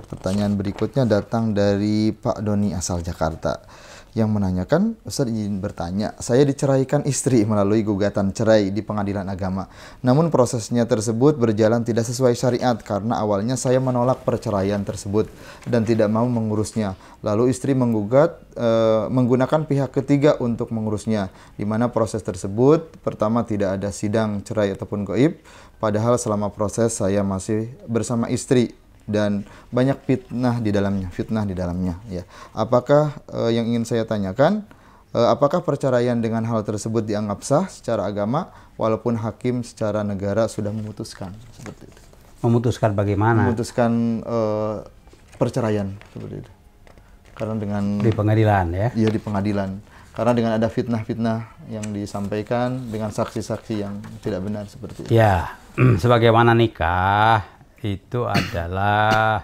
pertanyaan berikutnya datang dari Pak Doni asal Jakarta yang menanyakan, Ustaz izin bertanya, saya diceraikan istri melalui gugatan cerai di pengadilan agama. Namun prosesnya tersebut berjalan tidak sesuai syariat karena awalnya saya menolak perceraian tersebut dan tidak mau mengurusnya. Lalu istri menggugat menggunakan pihak ketiga untuk mengurusnya, di mana proses tersebut pertama tidak ada sidang cerai ataupun gaib, padahal selama proses saya masih bersama istri dan banyak fitnah di dalamnya ya. Apakah yang ingin saya tanyakan, apakah perceraian dengan hal tersebut dianggap sah secara agama walaupun hakim secara negara sudah memutuskan seperti itu? Memutuskan bagaimana? Memutuskan perceraian seperti itu. Karena dengan Di pengadilan ya? Iya, di pengadilan. Karena dengan ada fitnah-fitnah yang disampaikan dengan saksi-saksi yang tidak benar seperti itu. Ya, sebagaimana nikah itu adalah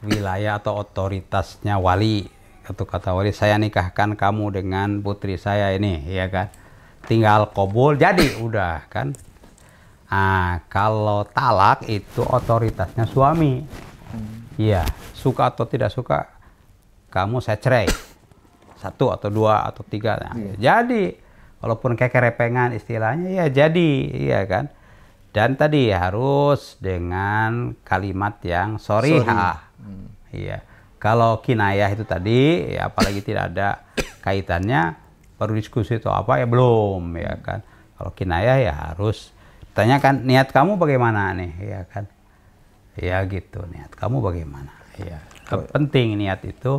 wilayah atau otoritasnya wali. Atau kata wali, saya nikahkan kamu dengan putri saya ini, ya kan? Tinggal kabul, jadi udah kan? Nah, kalau talak itu otoritasnya suami. Iya, suka atau tidak suka, kamu saya cerai. 1 atau 2 atau 3. Nah, jadi, walaupun kayak kerepengan istilahnya, ya jadi, iya kan? Dan tadi harus dengan kalimat yang sorihah. Iya. Kalau kinayah itu tadi, ya apalagi tidak ada kaitannya, perlu diskusi itu apa ya belum, ya kan. Kalau kinayah ya harus tanyakan niat kamu bagaimana nih, ya kan. Ya gitu, niat kamu bagaimana. Ya. Penting niat itu,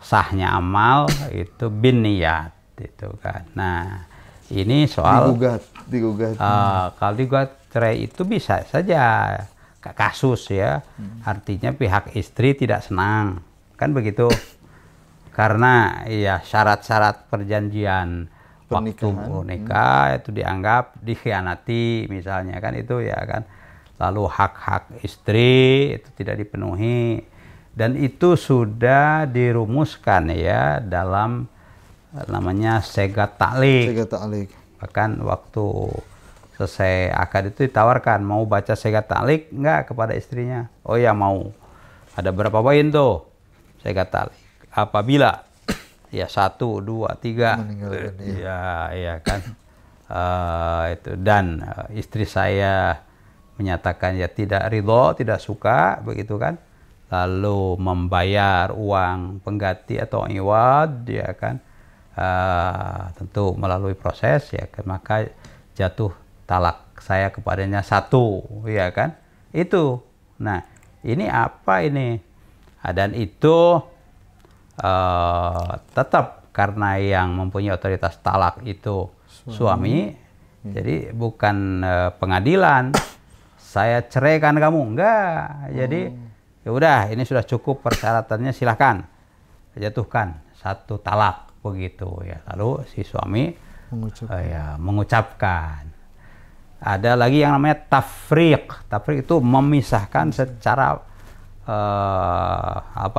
sahnya amal itu bin niat, itu kan. Nah, ini soal digugat. Kalau digugat cerai itu bisa saja kasus ya, artinya pihak istri tidak senang, kan begitu, karena ya syarat-syarat perjanjian waktu nikah itu dianggap dikhianati misalnya, kan itu ya kan. Lalu hak-hak istri itu tidak dipenuhi, dan itu sudah dirumuskan ya dalam namanya segat ta'liq. Bahkan waktu selesai akad itu ditawarkan, mau baca segat ta'liq enggak kepada istrinya? Oh ya mau. Ada berapa poin tuh segat ta'liq? Apabila ya 1, 2, 3 ya kan, itu dan istri saya menyatakan ya tidak ridho, tidak suka, begitu kan, lalu membayar uang pengganti atau iwad, ya kan, tentu melalui proses ya kan, maka jatuh talak saya kepadanya 1, ya kan, itu. Nah, ini apa ini? Dan itu tetap karena yang mempunyai otoritas talak itu suami. Jadi bukan pengadilan saya ceraikan kamu, enggak. Jadi ya udah, ini sudah cukup persyaratannya, silahkan jatuhkan 1 talak, begitu ya. Lalu si suami mengucapkan. Ada lagi yang namanya tafriq. Tafriq itu memisahkan secara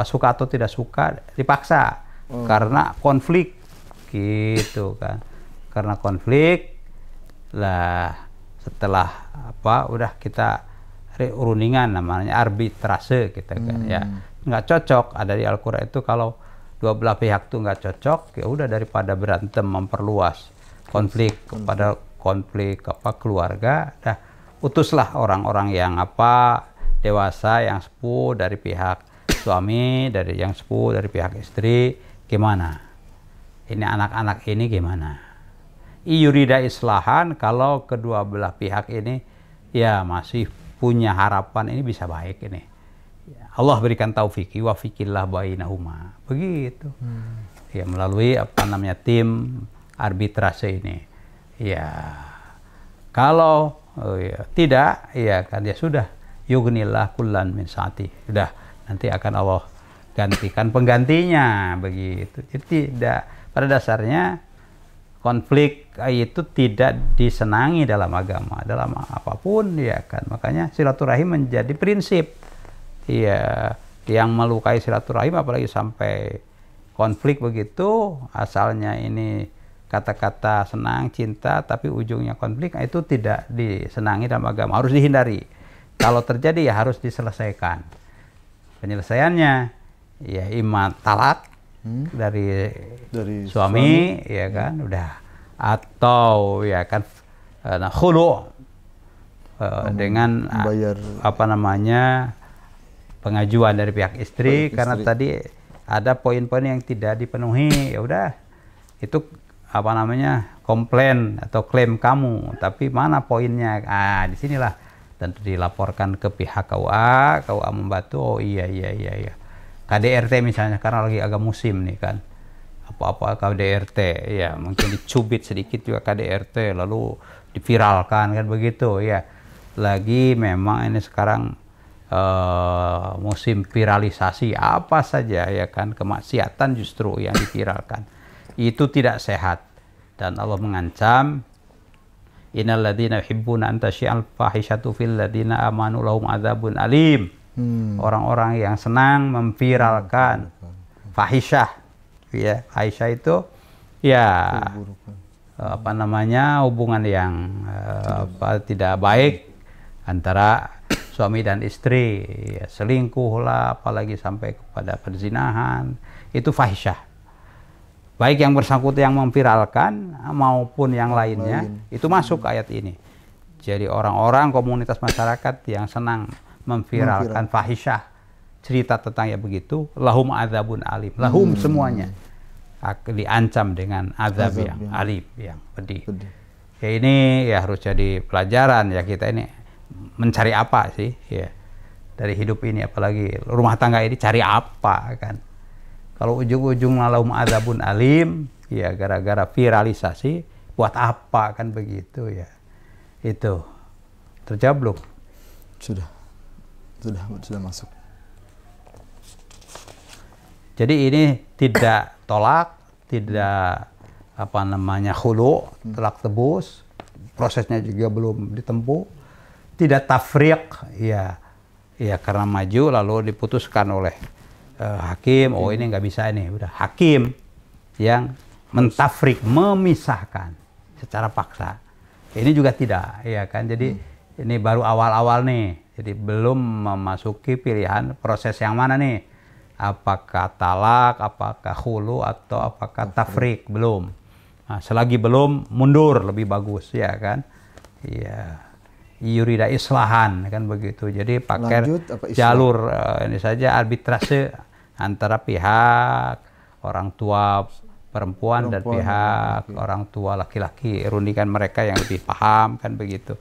suka atau tidak suka, dipaksa karena konflik, gitu kan. Karena konflik lah, setelah udah kita rundingan, namanya arbitrase kita kan ya, nggak cocok. Ada di Al-Quran itu kalau dua belah pihak tuh nggak cocok, ya udah, daripada berantem memperluas konflik kepada konflik keluarga, dah utuslah orang-orang yang dewasa, yang sepuh dari pihak suami, dari yang sepuh dari pihak istri, gimana ini anak-anak ini gimana, yurida islahan, kalau kedua belah pihak ini ya masih punya harapan ini bisa baik ini, Allah berikan taufiki wa fikillah bainahuma, begitu. Ya melalui tim arbitrase ini. Ya kalau tidak, ya kan, ya sudah, yughnillah kullan min saati, sudah, nanti akan Allah gantikan penggantinya, begitu. Jadi tidak, pada dasarnya konflik itu tidak disenangi dalam agama, dalam apapun, ya kan. Makanya silaturahim menjadi prinsip. Ya, yang melukai silaturahim apalagi sampai konflik begitu, asalnya ini kata-kata senang, cinta, tapi ujungnya konflik, itu tidak disenangi dalam agama, harus dihindari. Kalau terjadi ya harus diselesaikan. penyelesaiannya ya ima talak dari suami ya kan udah, atau ya kan khulu dengan membayar apa namanya pengajuan dari pihak istri karena tadi ada poin-poin yang tidak dipenuhi, ya udah itu apa namanya komplain atau klaim kamu, tapi mana poinnya? Disinilah tentu dilaporkan ke pihak KUA, KUA membantu. Oh iya. KDRT misalnya karena lagi agak musim nih kan, apa-apa KDRT ya mungkin dicubit sedikit juga KDRT lalu diviralkan kan begitu ya. Lagi memang ini sekarang musim viralisasi apa saja ya kan, kemaksiatan justru yang diviralkan. Itu tidak sehat dan Allah mengancam innal ladzina yuhibbuna an tasyi'al fahishatu fil ladzina amanu lahum adzabun alim. Orang-orang yang senang memviralkan fahisyah ya, fahisyah itu ya apa namanya hubungan yang tidak baik antara suami dan istri ya, selingkuh lah apalagi sampai kepada perzinahan, itu fahisyah. Baik yang bersangkutan yang memviralkan maupun yang lainnya itu masuk ayat ini. Jadi orang-orang komunitas masyarakat yang senang memviralkan fahisyah, cerita tentang ya begitu, lahum adzabun alim. Lahum semuanya diancam dengan azab yang alim, yang pedih. Ya ini ya harus jadi pelajaran ya, kita ini mencari apa sih ya dari hidup ini, apalagi rumah tangga ini cari apa kan. Kalau ujung-ujung lahum adzabun alim, ya gara-gara viralisasi, buat apa kan begitu ya. Itu terjawab belum? Sudah masuk. Jadi ini tidak tolak, tidak apa namanya khulu, talak tebus, prosesnya juga belum ditempuh, tidak tafriq, ya karena maju lalu diputuskan oleh hakim, oh ini nggak bisa ini, udah hakim yang mentafrik, memisahkan secara paksa. Ini juga tidak, ya kan? Jadi ini baru awal-awal nih, jadi belum memasuki pilihan proses yang mana nih? Apakah talak, apakah khulu, atau apakah tafrik? Belum. Nah, selagi belum, mundur lebih bagus, ya kan? Iya. Yurida islahan kan begitu. Jadi pakai jalur ini saja arbitrase antara pihak orang tua perempuan dan pihak orang tua laki-laki, rundingan mereka yang lebih paham kan begitu,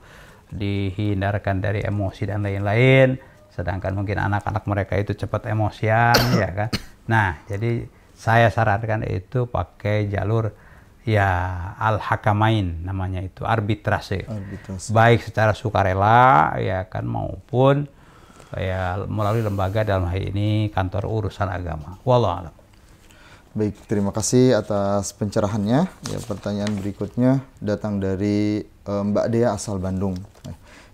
dihindarkan dari emosi dan lain-lain, sedangkan mungkin anak-anak mereka itu cepat emosian ya kan. Nah jadi saya sarankan itu pakai jalur ya al-hakamain, namanya itu arbitrase. Baik secara sukarela ya kan maupun ya melalui lembaga, dalam hal ini kantor urusan agama. Wallahu a'lam. Baik, terima kasih atas pencerahannya. Ya, pertanyaan berikutnya datang dari Mbak Dea asal Bandung.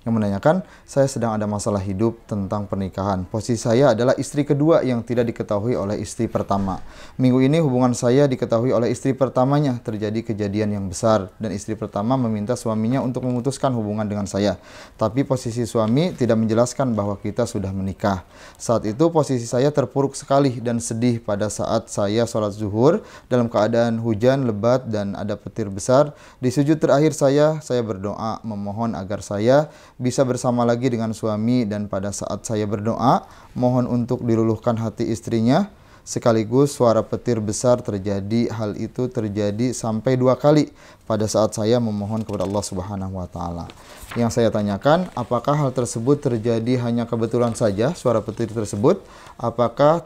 Yang menanyakan, saya sedang ada masalah hidup tentang pernikahan. Posisi saya adalah istri kedua yang tidak diketahui oleh istri pertama. Minggu ini hubungan saya diketahui oleh istri pertamanya. Terjadi kejadian yang besar dan istri pertama meminta suaminya untuk memutuskan hubungan dengan saya. Tapi posisi suami tidak menjelaskan bahwa kita sudah menikah. Saat itu posisi saya terpuruk sekali dan sedih pada saat saya sholat zuhur dalam keadaan hujan lebat dan ada petir besar. Di sujud terakhir saya berdoa memohon agar saya bisa bersama lagi dengan suami, dan pada saat saya berdoa mohon untuk diluluhkan hati istrinya, sekaligus suara petir besar terjadi. Hal itu terjadi sampai 2 kali pada saat saya memohon kepada Allah Subhanahu wa taala. Yang saya tanyakan, apakah hal tersebut terjadi hanya kebetulan saja suara petir tersebut? Apakah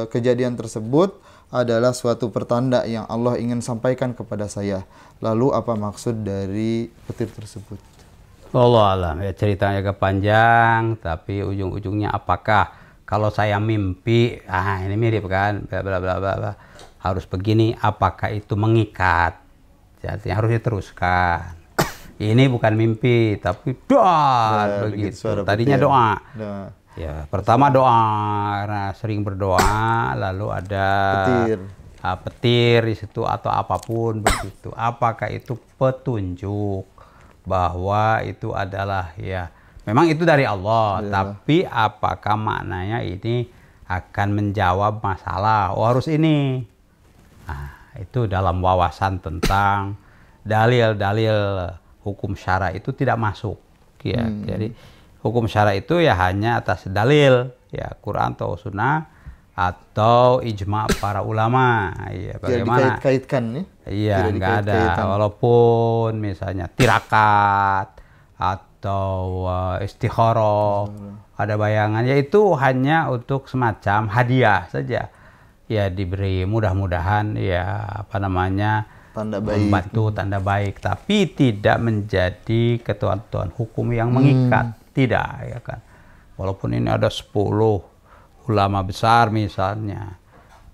kejadian tersebut adalah suatu pertanda yang Allah ingin sampaikan kepada saya? Lalu apa maksud dari petir tersebut? Allah alam, ya ceritanya agak panjang, tapi ujung-ujungnya apakah kalau saya mimpi, ini mirip kan, bla bla bla bla, harus begini, apakah itu mengikat? Jadi harus diteruskan. Ini bukan mimpi, tapi doa begitu. Tadinya doa. Ya, pertama doa karena sering berdoa, lalu ada petir di situ atau apapun begitu. Apakah itu petunjuk bahwa itu adalah ya memang itu dari Allah, tapi apakah maknanya ini akan menjawab masalah. Oh harus ini. Nah, itu dalam wawasan tentang dalil-dalil hukum syara itu tidak masuk. Ya, jadi hukum syara itu ya hanya atas dalil, ya Quran atau Sunnah atau ijma para ulama. Ya, bagaimana? Tidak dikait-kaitkan nih? Iya, nggak ada. Walaupun misalnya tirakat atau istikharah, ada bayangan, yaitu hanya untuk semacam hadiah saja. Ya diberi mudah-mudahan ya apa namanya tanda baik, membantu tanda baik, tapi tidak menjadi ketentuan hukum yang mengikat, tidak ya kan. Walaupun ini ada 10 ulama besar misalnya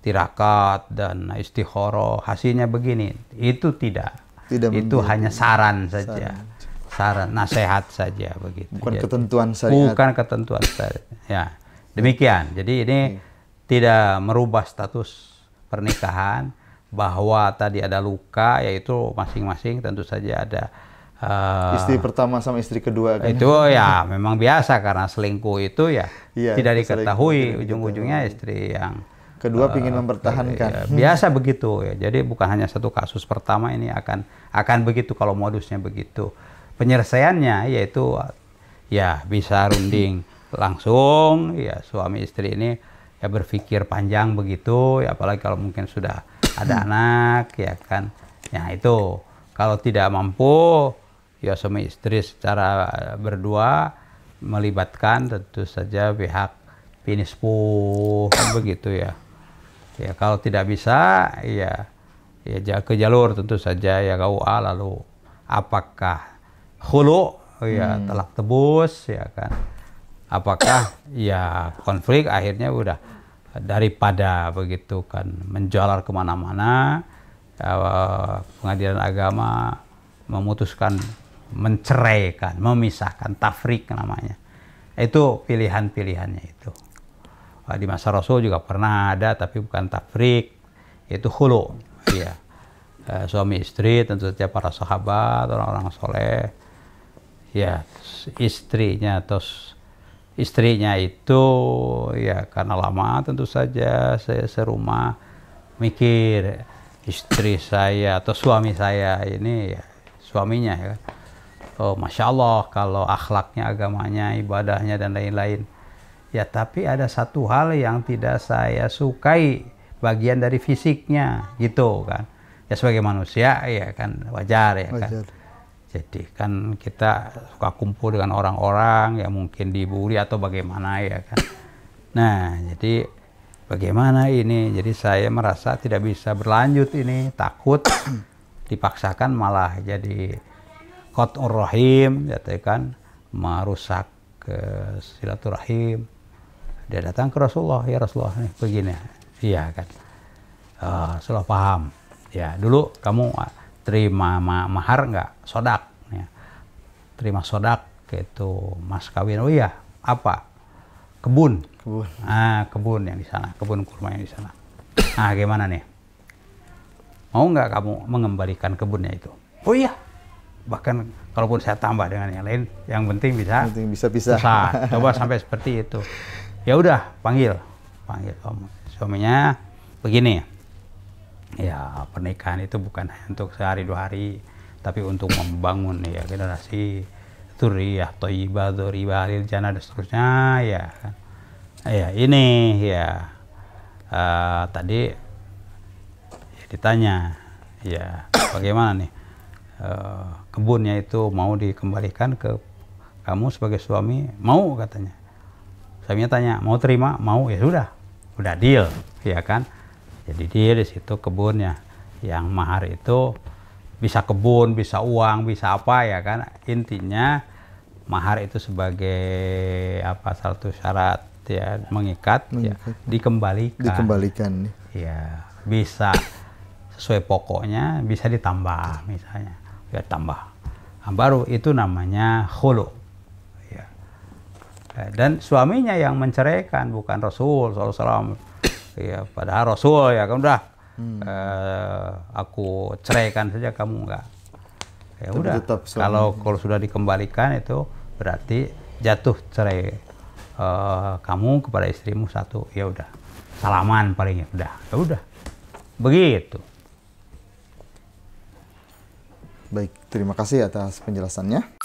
tirakat dan istikharah hasilnya begini, itu tidak itu hanya saran saja, saran nasihat saja begitu. Bukan jadi, ketentuan syariat. Bukan ketentuan syariat. Ya demikian. Jadi ini tidak merubah status pernikahan, bahwa tadi ada luka, yaitu masing-masing tentu saja ada istri pertama sama istri kedua kan? Itu ya memang biasa karena selingkuh itu ya, tidak diketahui ujung-ujungnya istri yang kedua ingin mempertahankan. Biasa begitu ya. Jadi bukan hanya satu kasus pertama, ini akan begitu kalau modusnya begitu. Penyelesaiannya yaitu ya bisa runding langsung, ya suami istri ini ya berpikir panjang begitu, ya apalagi kalau mungkin sudah ada anak ya kan. Ya itu kalau tidak mampu ya suami istri secara berdua melibatkan tentu saja pihak pinispuh kan begitu ya. Ya kalau tidak bisa ya ke jalur tentu saja ya KUA, lalu apakah khulu ya talak tebus ya kan. Apakah ya konflik akhirnya udah daripada begitu kan menjalar kemana-mana, pengadilan agama memutuskan menceraikan, memisahkan, tafrik namanya. Itu pilihan-pilihannya itu. Di masa Rasul juga pernah ada, tapi bukan tafrik, itu khulu. Ya. Suami istri tentu saja para sahabat, orang-orang soleh, ya istrinya atau istrinya itu ya karena lama tentu saja serumah mikir istri saya atau suami saya ini ya suaminya ya. Oh Masya Allah kalau akhlaknya, agamanya, ibadahnya dan lain-lain. Ya tapi ada satu hal yang tidak saya sukai, bagian dari fisiknya gitu kan. Ya sebagai manusia ya kan wajar ya kan. Jadi kan kita suka kumpul dengan orang-orang yang mungkin dibully atau bagaimana ya kan. Nah jadi bagaimana ini, jadi saya merasa tidak bisa berlanjut ini, takut dipaksakan malah jadi qat'ur rahim, ya kan, merusak silaturahim. Dia datang ke Rasulullah, ya Rasulullah nih begini, iya kan, Rasulullah paham, ya dulu kamu terima mahar nggak, sodak, ya. Terima sodak itu mas kawin, oh iya apa, kebun, kebun yang di sana, kebun kurma yang di sana. Nah gimana nih, mau nggak kamu mengembalikan kebunnya itu? Oh iya, bahkan kalaupun saya tambah dengan yang lain, yang penting bisa pisah. Coba sampai seperti itu. Ya udah, panggil suaminya begini. Ya pernikahan itu bukan hanya untuk sehari dua hari, tapi untuk membangun ya generasi dzurriyyah thayyibah, dzurriyyah lil jannah dan seterusnya ya kan. Ya ini ya tadi ya, ditanya ya bagaimana nih kebunnya itu mau dikembalikan ke kamu sebagai suami, mau katanya. Suaminya tanya mau terima, mau, ya sudah deal ya kan. Jadi dia di situ kebunnya, yang mahar itu bisa kebun, bisa uang, bisa apa ya kan. Intinya mahar itu sebagai apa satu syarat ya mengikat. Ya dikembalikan. Ya bisa sesuai pokoknya, bisa ditambah misalnya, ya tambah. Nah, baru itu namanya khulu. Ya. Dan suaminya yang menceraikan, bukan Rasul SAW. Ya, padahal Rasul ya kan udah aku ceraikan saja, kamu enggak. Ya udah. Kalau sudah dikembalikan itu berarti jatuh cerai kamu kepada istrimu satu, ya udah salaman paling ya udah begitu. Baik, terima kasih atas penjelasannya.